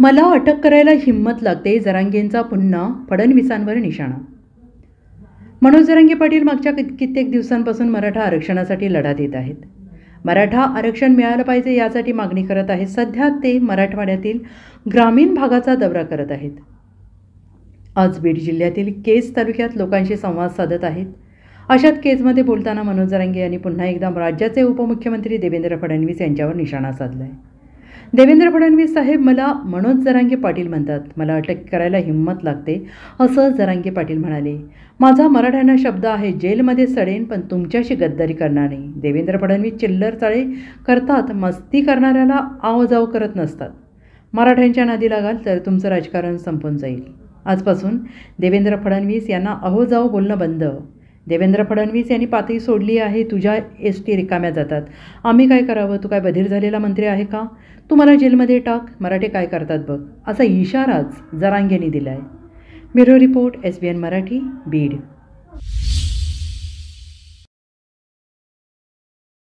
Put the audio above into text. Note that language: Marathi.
मला अटक करायला हिम्मत लागते, जरांगेंचा पुन्हा फडणवीसांवर निशाणा. मनोज जरांगे पाटील मागच्या कित्येक दिवसांपासून मराठा आरक्षणासाठी लढा देत आहेत. मराठा आरक्षण मिळालं पाहिजे यासाठी मागणी करत आहेत. सध्या ते मराठवाड्यातील ग्रामीण भागाचा दौरा करत आहेत. आज बीड जिल्ह्यातील केज तालुक्यात लोकांशी संवाद साधत आहेत. अशात केजमध्ये बोलताना मनोज जरांगे यांनी पुन्हा एकदा राज्याचे उपमुख्यमंत्री देवेंद्र फडणवीस यांच्यावर निशाणा साधला आहे. देवेंद्र फडणवीस साहेब मला मनोज जरांगे पाटील म्हणतात, मला अटक करायला हिम्मत लागते, असं जरांगे पाटील म्हणाले. माझा मराठ्यांना शब्द आहे, जेलमध्ये सडेन पण तुमच्याशी गद्दारी करणार नाही. देवेंद्र फडणवीस चिल्लर चाळे करतात, मस्ती करणाऱ्याला आवजाव करत नसतात. मराठ्यांच्या नादी लागाल तर तुमचं राजकारण संपून जाईल. आजपासून देवेंद्र फडणवीस यांना अहो जाओ बोलणं बंद. देवेंद्र फडणवीस यांनी पातळी सोडली आहे. तुझ्या एसटी रिकाम्या जातात, आम्ही काय करावं? तू काय बधीर झालेला मंत्री आहे का? तू मला जेलमध्ये टाक, मराठे काय करतात बघ, असा इशाराच जरांगेंनी दिला आहे. Bureau report, SBN Marathi, Beed.